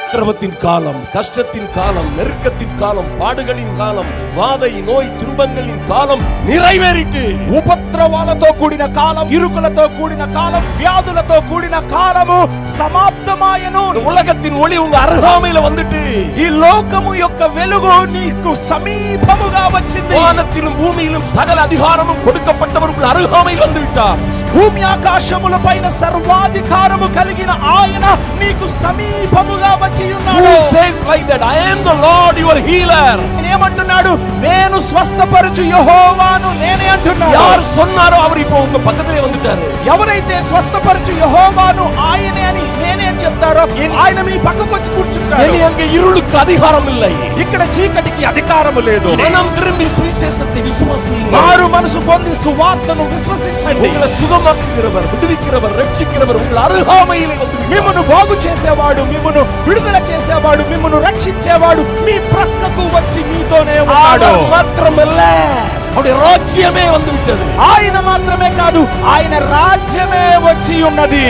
உபத்திரவத்தின் காலம், கஷ்டத்தின் காலம், நெருக்கத்தின் காலம், பாடுகளின் காலம், வாதை, நோய், துன்பங்களின் காலம் நிறைவேறிட்டு. ఉపద్రవాలతో కూడిన కాలం, ఇరుకులతో కూడిన కాలం, వ్యాధులతో కూడిన కాలము సమాప్తమాయెను. ఉలగத்தின் ఒళి உங்க అర్హమైల வந்துட்டு. ఈ లోకము యొక్క వెలుగు నీకు సమీపముగా వచ్చింది. వానத்திலும் భూమిயிலும் సకల అధికారము கொடுக்கப்பட்டவர் உங்கள் అర్హమైల வந்து விட்டார். భూమి ఆకాశముల పైన సర్వాధికారము కలిగిన ఆయన నీకు సమీపముగా వచ్చి ఉన్నాడు. Who says like that? I am the Lord your healer. ఏమంటున్నాడు? నేను స్వస్థపరచు యెహోవాను నేనే అంటున్నాడు. யார் சொன்னாரோ அவர் இப்போ உங்க பக்கத்திலே வந்துட்டாரு. ఎవరైతే స్వస్థపరచు యెహోవాను ఆయనే అని నేనే అని చెప్తారో ఆయన మీ పక్కకు వచ్చి కూర్చుంటాడు. இனி அங்கே இருளுக்கு அதிகாரம் இல்லை. ఇక్కడ చీకటికి అధికారము లేదు. மனம் திரும்பி சுவிசேஷத்தை விசுவாசியுங்கள். మారు మనసు పొంది సువార్తను విశ్వసించండి. உங்களை சுகமாக்குகிறவர், விடுவிக்கிறவர், ரட்சிக்கிறவர் உங்கள் அருகாமையிலே வந்து మిమ్మును బాగు చేసేవాడు, మిమ్మును విడుదల చేసేవాడు, మిమ్మును రక్షించేవాడు మీ ప్రక్కకు వచ్చి మీతోనే ఉన్నాడు. మాత్రమల్ల அவருடைய ராஜ்யமே வந்து விட்டது. ఆయన మాత్రమే కాదు, ఆయన రాజ్యమే వచ్చి ఉన్నది.